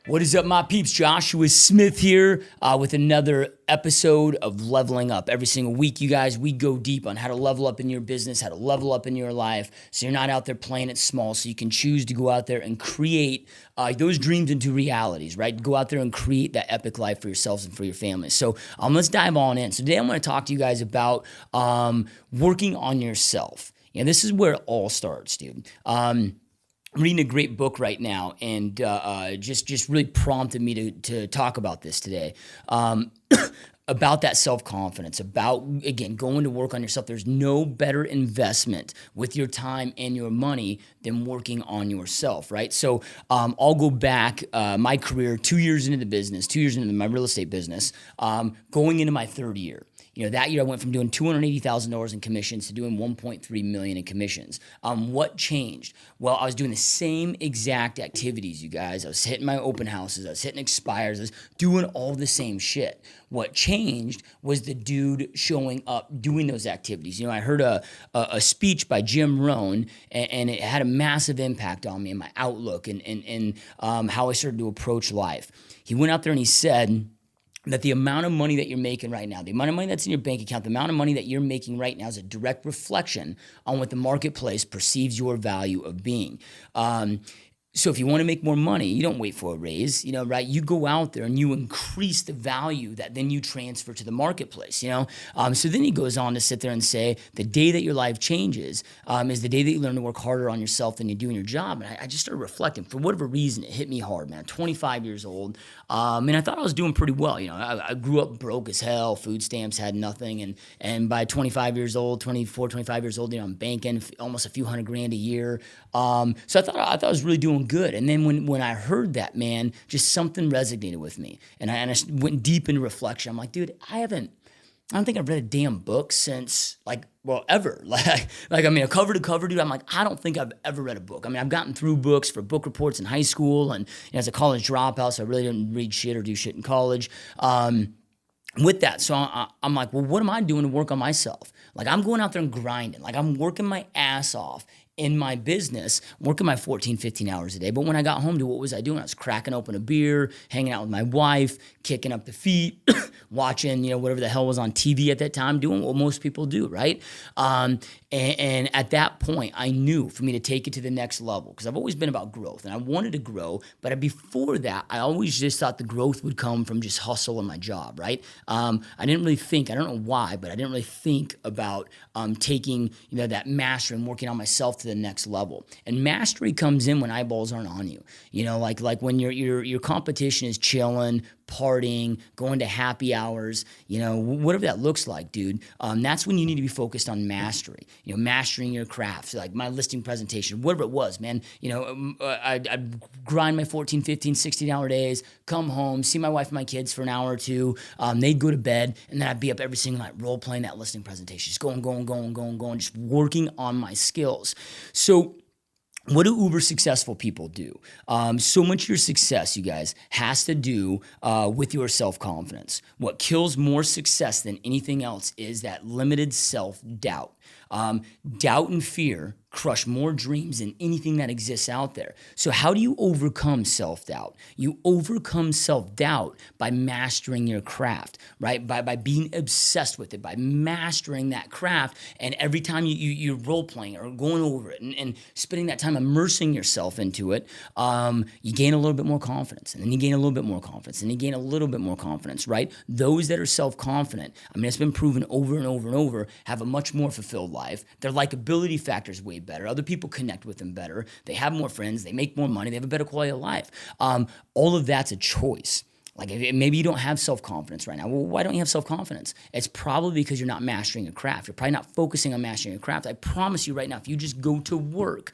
What is up, my peeps? Joshua Smith here with another episode of Leveling Up. Every single week, you guys, we go deep on how to level up in your business, how to level up in your life, so you're not out there playing it small, so you can choose to go out there and create those dreams into realities, right? Go out there and create that epic life for yourselves and for your families. So let's dive on in. So today I'm going to talk to you guys about working on yourself. And this is where it all starts, dude. I'm reading a great book right now, and just really prompted me to talk about this today. About that self-confidence, about, again, going to work on yourself. There's no better investment with your time and your money than working on yourself, right? So I'll go back my career 2 years into the business, 2 years into my real estate business, going into my third year. You know, that year I went from doing $280,000 in commissions to doing $1.3 million in commissions. What changed? Well, I was doing the same exact activities, you guys. I was hitting my open houses. I was hitting expires. I was doing all the same shit. What changed was the dude showing up doing those activities. You know, I heard a speech by Rone, and it had a massive impact on me and my outlook and how I started to approach life. He went out there and he said that the amount of money that you're making right now, the amount of money that's in your bank account, the amount of money that you're making right now is a direct reflection on what the marketplace perceives your value of being. So if you want to make more money, you don't wait for a raise, you know, right? You go out there and you increase the value that then you transfer to the marketplace, you know? So then he goes on to sit there and say, the day that your life changes is the day that you learn to work harder on yourself than you do in your job. And I just started reflecting. For whatever reason, it hit me hard, man. 25 years old. And I thought I was doing pretty well. You know, I grew up broke as hell. Food stamps, had nothing. And by 25 years old, 24, 25 years old, you know, I'm banking almost a few $100,000 a year. So I thought I was really doing good. And then when I heard that, man, just something resonated with me. And I went deep into reflection. I'm like, dude, I don't think I've read a damn book since ever. A cover to cover, dude. I'm like, I don't think I've ever read a book. I mean, I've gotten through books for book reports in high school, and as a college dropout, so I really didn't read shit or do shit in college. With that, so I'm like, well, what am I doing to work on myself? I'm going out there and grinding. I'm working my ass off in my business, working my 14, 15 hours a day. But when I got home, what was I doing? I was cracking open a beer, hanging out with my wife, kicking up the feet, watching, whatever the hell was on TV at that time, doing what most people do, right? And at that point, I knew for me to take it to the next level, because I've always been about growth, and I wanted to grow. But before that, I always just thought the growth would come from just hustle in my job, right? I didn't really think, I don't know why, but I didn't really think about taking that mastery and working on myself to the next level. And mastery comes in when eyeballs aren't on you. Like when your competition is chilling, partying, going to happy hours, whatever that looks like, dude. That's when you need to be focused on mastery. Mastering your craft, like my listing presentation, whatever it was, man. I'd grind my 14, 15, 16-hour days, come home, see my wife and my kids for an hour or two. They'd go to bed, and then I'd be up every single night role playing that listing presentation, just going, just working on my skills. So what do uber successful people do? So much of your success, you guys, has to do with your self-confidence. What kills more success than anything else is that limited self-doubt. Doubt and fear crush more dreams than anything that exists out there. So how do you overcome self-doubt? You overcome self-doubt by mastering your craft, right? By being obsessed with it, by mastering that craft. And every time you're role-playing or going over it and spending that time immersing yourself into it, you gain a little bit more confidence. And then you gain a little bit more confidence. And you gain a little bit more confidence, right? Those that are self-confident, it's been proven over and over and over, have a much more fulfilled life. Their likability factor is way better. Other people connect with them better. They have more friends. They make more money. They have a better quality of life. All of that's a choice. Maybe you don't have self-confidence right now. Well, why don't you have self-confidence? It's probably because you're not mastering your craft. You're probably not focusing on mastering your craft. I promise you right now, if you just go to work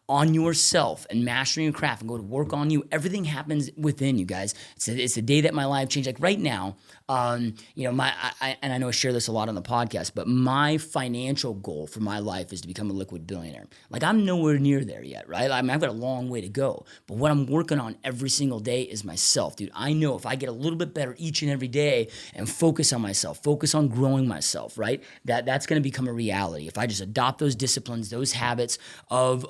on yourself and mastering your craft and go to work on you, everything happens within you, guys. It's the day that my life changed. Like right now, and I know I share this a lot on the podcast, but my financial goal for my life is to become a liquid billionaire. I'm nowhere near there yet, right? I've got a long way to go. But what I'm working on every single day is myself, dude. I know if I get a little bit better each and every day and focus on myself, focus on growing myself, right? That's going to become a reality. If I just adopt those disciplines, those habits of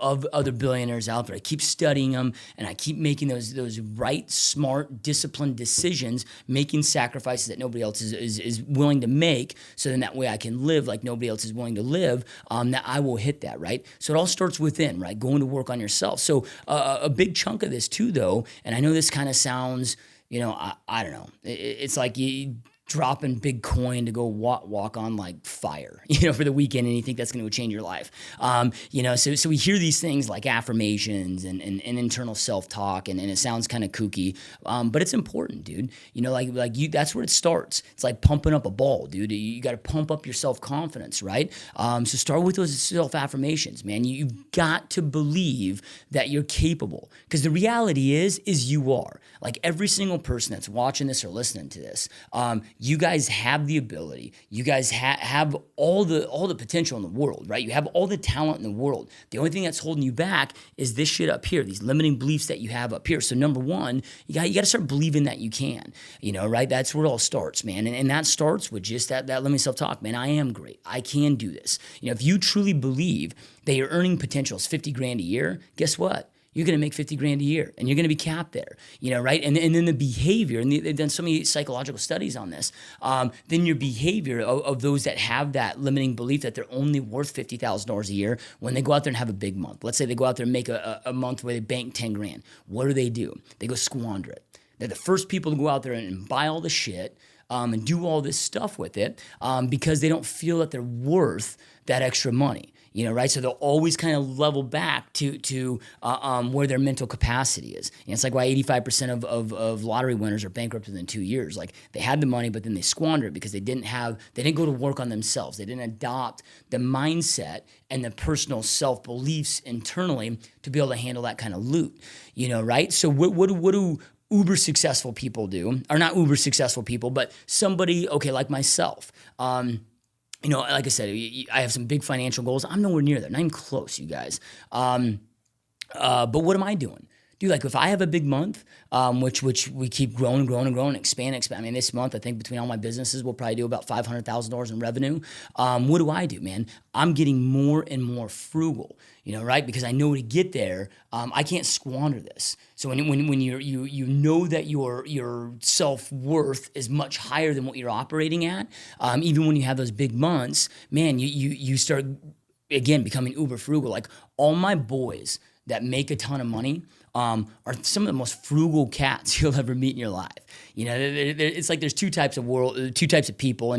other billionaires out there. I keep studying them, and I keep making those right, smart, disciplined decisions, making sacrifices that nobody else is willing to make, so then that way I can live like nobody else is willing to live, that I will hit that, right? So it all starts within, right? Going to work on yourself. So a big chunk of this too, though, and I know this kind of sounds, I don't know. It's like you dropping big coin to go walk on like fire, for the weekend, and you think that's going to change your life. So we hear these things like affirmations and internal self-talk, and it sounds kind of kooky, but it's important, dude. That's where it starts. It's like pumping up a ball, dude. You got to pump up your self-confidence, right? So start with those self-affirmations, man. You've got to believe that you're capable, because the reality is you are. Like every single person that's watching this or listening to this, you guys have the ability. You guys have all the potential in the world, right? You have all the talent in the world. The only thing that's holding you back is this shit up here, these limiting beliefs that you have up here. So number one, you got to start believing that you can, right? That's where it all starts, man. And that starts with just that limiting self-talk, man. I am great. I can do this. If you truly believe that your earning potential is 50 grand a year, guess what? You're going to make 50 grand a year, and you're going to be capped there, right? And then the behavior, and they've done so many psychological studies on this, then your behavior of those that have that limiting belief that they're only worth $50,000 a year, when they go out there and have a big month, let's say they go out there and make a month where they bank 10 grand, what do? They go squander it. They're the first people to go out there and buy all the shit, and do all this stuff with it, because they don't feel that they're worth that extra money. Right? So they'll always kind of level back to where their mental capacity is. And it's like why 85% of lottery winners are bankrupt within 2 years. Like they had the money, but then they squandered it because they didn't go to work on themselves. They didn't adopt the mindset and the personal self-beliefs internally to be able to handle that kind of loot. Right? So what do uber successful people do? Or not uber successful people, but somebody, okay, like myself. Like I said, I have some big financial goals. I'm nowhere near that, not even close, you guys. But what am I doing? Dude, like if I have a big month, which we keep growing, expand. I mean, this month, I think between all my businesses, we'll probably do about $500,000 in revenue. What do, man? I'm getting more and more frugal, right? Because I know to get there, I can't squander this. So when you know that your self-worth is much higher than what you're operating at, even when you have those big months, man, you start, again, becoming uber frugal. Like all my boys that make a ton of money are some of the most frugal cats you'll ever meet in your life. It's like there's two types of people,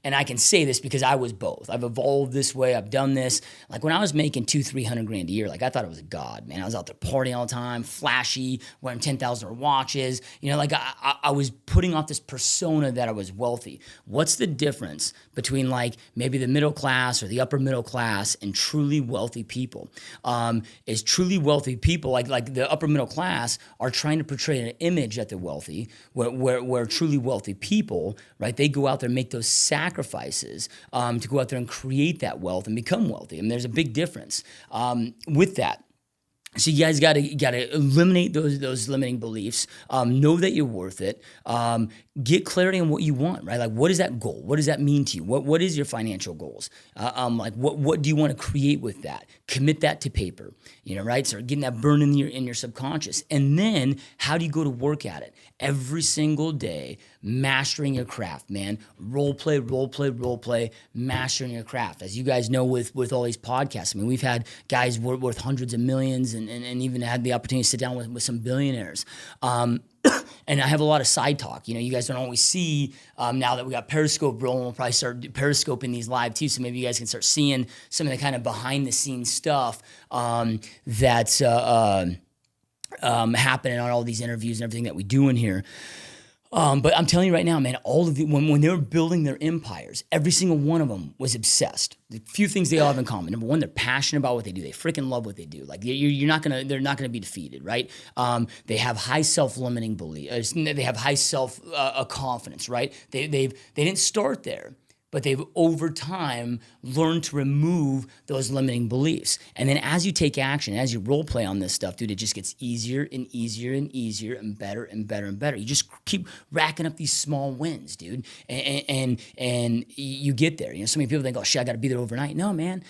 and I can say this because I was both. I've evolved this way. I've done this. Like when I was making $200-300 grand a year, like I thought I was a god, man. I was out there partying all the time, flashy, wearing $10,000 watches. Like I was putting off this persona that I was wealthy. What's the difference between like maybe the middle class or the upper middle class and truly wealthy people? Is truly wealthy people like the upper middle class are trying to portray an image that they're wealthy, where truly wealthy people, right? They go out there and make those sacrifices to go out there and create that wealth and become wealthy. And there's a big difference with that. So you guys got to eliminate those limiting beliefs. Know that you're worth it. Get clarity on what you want, right? Like, what is that goal? What does that mean to you? What is your financial goals? Like, what do you want to create with that? Commit that to paper, right? Start getting that burn in your subconscious. And then how do you go to work at it? Every single day, mastering your craft, man. Role play, mastering your craft. As you guys know with all these podcasts, I mean, we've had guys worth hundreds of millions and even had the opportunity to sit down with some billionaires. And I have a lot of side talk. You guys don't always see now that we got Periscope rolling. We'll probably start periscoping these live too, so maybe you guys can start seeing some of the kind of behind the scenes stuff that's happening on all these interviews and everything that we do in here. But I'm telling you right now, man, all of when they were building their empires, every single one of them was obsessed. The few things they all have in common. Number one, they're passionate about what they do. They freaking love what they do. Like they're not gonna be defeated, right? They have high self-limiting belief. They have high self confidence, right? They didn't start there. but they've over time learned to remove those limiting beliefs. And then as you take action, as you role play on this stuff, dude, it just gets easier and easier and easier and better and better and better. You just keep racking up these small wins, dude. And you get there. So many people think, oh shit, I got to be there overnight. No, man.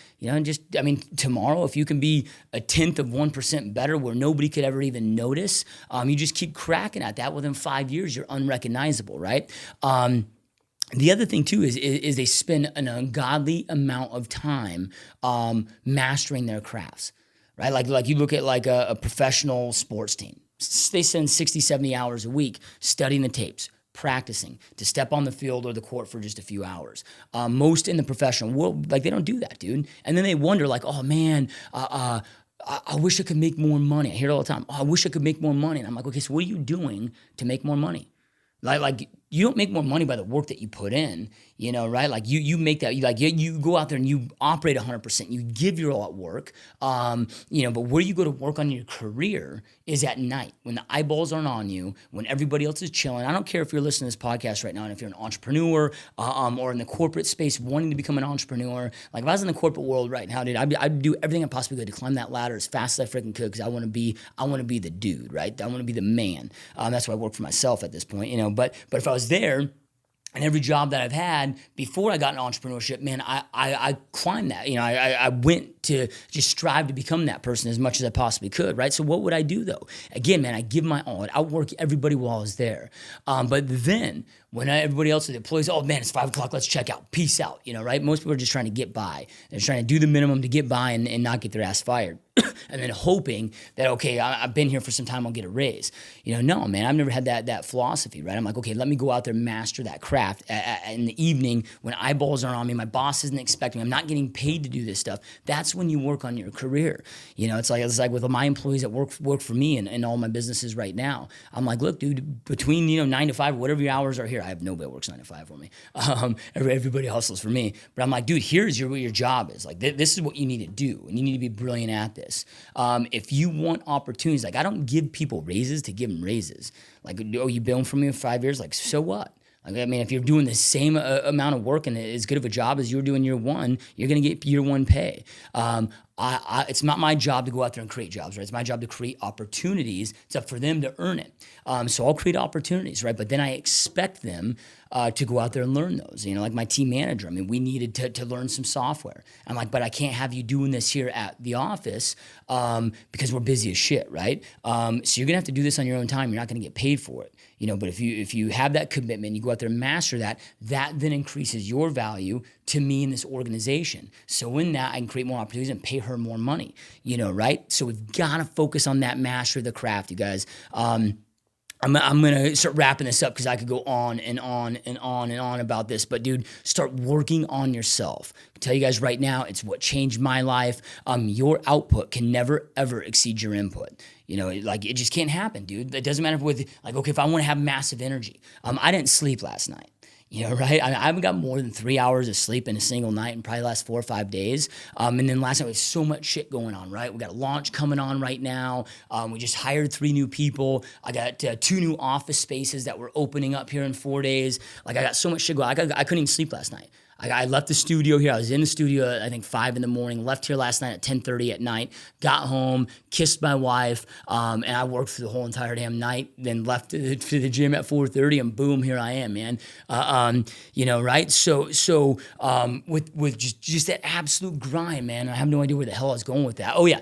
Tomorrow, if you can be 1/10 of 1% better where nobody could ever even notice, you just keep cracking at that. Within 5 years, you're unrecognizable, right? The other thing too is they spend an ungodly amount of time mastering their crafts, right? Like you look at like a professional sports team. They spend 60, 70 hours a week studying the tapes, practicing to step on the field or the court for just a few hours. Most in the professional world, like they don't do that, dude. And then they wonder like, oh man, I wish I could make more money. I hear it all the time. Oh, I wish I could make more money. And I'm like, okay, so what are you doing to make more money? Like you don't make more money by the work that you put in, right? Like you make that, you go out there and you operate 100%, you give your all at work, but where you go to work on your career is at night when the eyeballs aren't on you, when everybody else is chilling. I don't care if you're listening to this podcast right now and if you're an entrepreneur or in the corporate space wanting to become an entrepreneur. Like if I was in the corporate world right now, dude, I'd do everything I possibly could to climb that ladder as fast as I freaking could because I want to be the dude, right? I want to be the man. That's why I work for myself at this point, But if I was there, and every job that I've had before I got into entrepreneurship, man, I climbed that. I went to just strive to become that person as much as I possibly could, right? So what would I do though? Again, man, I give my all. I'd outwork everybody while I was there. But then when everybody else, the employees, oh man, it's 5 o'clock, let's check out, peace out, right? Most people are just trying to get by. They're trying to do the minimum to get by and not get their ass fired. And then hoping that, okay, I've been here for some time, I'll get a raise. No, man, I've never had that philosophy, right? I'm like, okay, let me go out there and master that craft in the evening when eyeballs aren't on me, my boss isn't expecting me, I'm not getting paid to do this stuff. That's when you work on your career. It's like with my employees that work for me and all my businesses right now. I'm like, look, dude, between 9 to 5, whatever your hours are here, I have nobody that works 9 to 5 for me. Everybody hustles for me. But I'm like, dude, here's what your job is. Like, this is what you need to do, and you need to be brilliant at this. If you want opportunities, like I don't give people raises to give them raises. Like, oh, you've been for me for 5 years? Like, so what? If you're doing the same amount of work and as good of a job as you were doing year one, you're going to get year one pay. It's not my job to go out there and create jobs, right? It's my job to create opportunities. It's up for them to earn it. So I'll create opportunities, right? But then I expect them to go out there and learn those. Like my team manager, we needed to learn some software. I'm like, but I can't have you doing this here at the office because we're busy as shit, right? So you're gonna have to do this on your own time. You're not gonna get paid for it. But if you have that commitment, you go out there and master that then increases your value to me in this organization. So in that, I can create more opportunities and pay her more money, right? So we've got to focus on that master of the craft, you guys. I'm going to start wrapping this up because I could go on and on and on and on about this. But, dude, start working on yourself. I tell you guys right now, it's what changed my life. Your output can never, ever exceed your input. It just can't happen, dude. It doesn't matter if I want to have massive energy. I didn't sleep last night. Right? I haven't got more than 3 hours of sleep in a single night in probably the last 4 or 5 days. And then last night we have so much shit going on, right? We got a launch coming on right now. We just hired 3 new people. I got 2 new office spaces that we're opening up here in 4 days. I got so much shit going on. I couldn't even sleep last night. I left the studio here. I was in the studio at, I think, 5 in the morning, left here last night at 10:30 at night, got home, kissed my wife, and I worked for the whole entire damn night, then left to the gym at 4:30, and boom, here I am, man. Right? So with just that absolute grind, man, I have no idea where the hell I was going with that. Oh, yeah.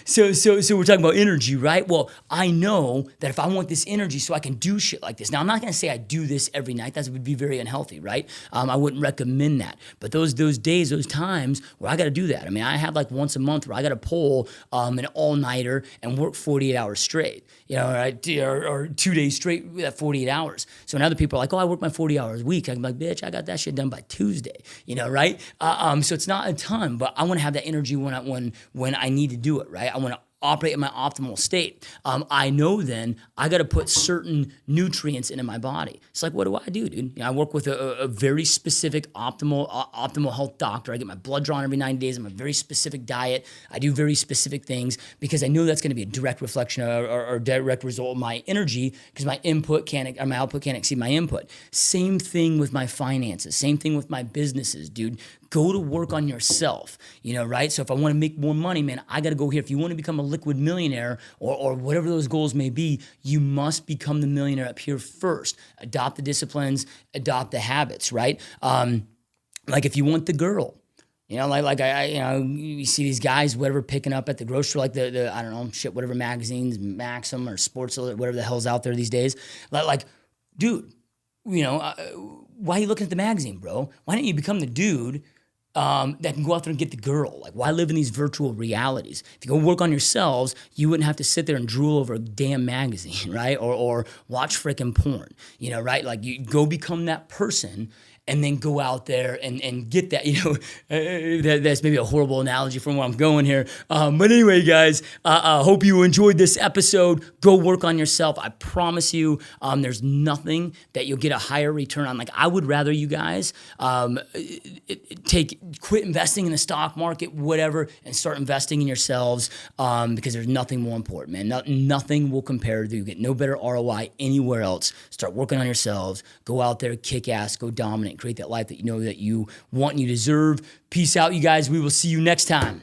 So we're talking about energy, right? Well, I know that if I want this energy so I can do shit like this. Now, I'm not going to say I do this every night. That would be very unhealthy, right? I wouldn't recommend that. But those days, those times where I got to do that. I have like once a month where I got to pull an all-nighter and work 48 hours straight, right? Or 2 days straight at 48 hours. So when other people are like, oh, I work my 40 hours a week, I'm like, bitch, I got that shit done by Tuesday, right? So it's not a ton, but I want to have that energy when I need to do it, right? I want to operate in my optimal state, I know then I got to put certain nutrients into my body. It's like, what do I do, dude? I work with a very specific optimal health doctor. I get my blood drawn every 90 days. I'm a very specific diet. I do very specific things because I know that's going to be a direct reflection or direct result of my energy because my output can't exceed my input. Same thing with my finances. Same thing with my businesses, dude. Go to work on yourself, right? So if I want to make more money, man, I got to go here. If you want to become a liquid millionaire or whatever those goals may be, you must become the millionaire up here first. Adopt the disciplines, adopt the habits, right? Like if you want the girl, you see these guys, whatever, picking up at the grocery store, like the I don't know, whatever magazines, Maxim or Sports, whatever the hell's out there these days. Like, dude, why are you looking at the magazine, bro? Why don't you become the dude that can go out there and get the girl? Like, why live in these virtual realities? If you go work on yourselves, you wouldn't have to sit there and drool over a damn magazine, right? Or watch freaking porn, right? Like, you go become that person and then go out there and get that, that's maybe a horrible analogy from where I'm going here. But anyway, guys, I hope you enjoyed this episode. Go work on yourself. I promise you, there's nothing that you'll get a higher return on. Like, I would rather you guys quit investing in the stock market, whatever, and start investing in yourselves because there's nothing more important, man. Nothing will compare to you. Get no better ROI anywhere else. Start working on yourselves. Go out there, kick ass, go dominate. Create that life that you know that you want and you deserve. Peace out, you guys. We will see you next time.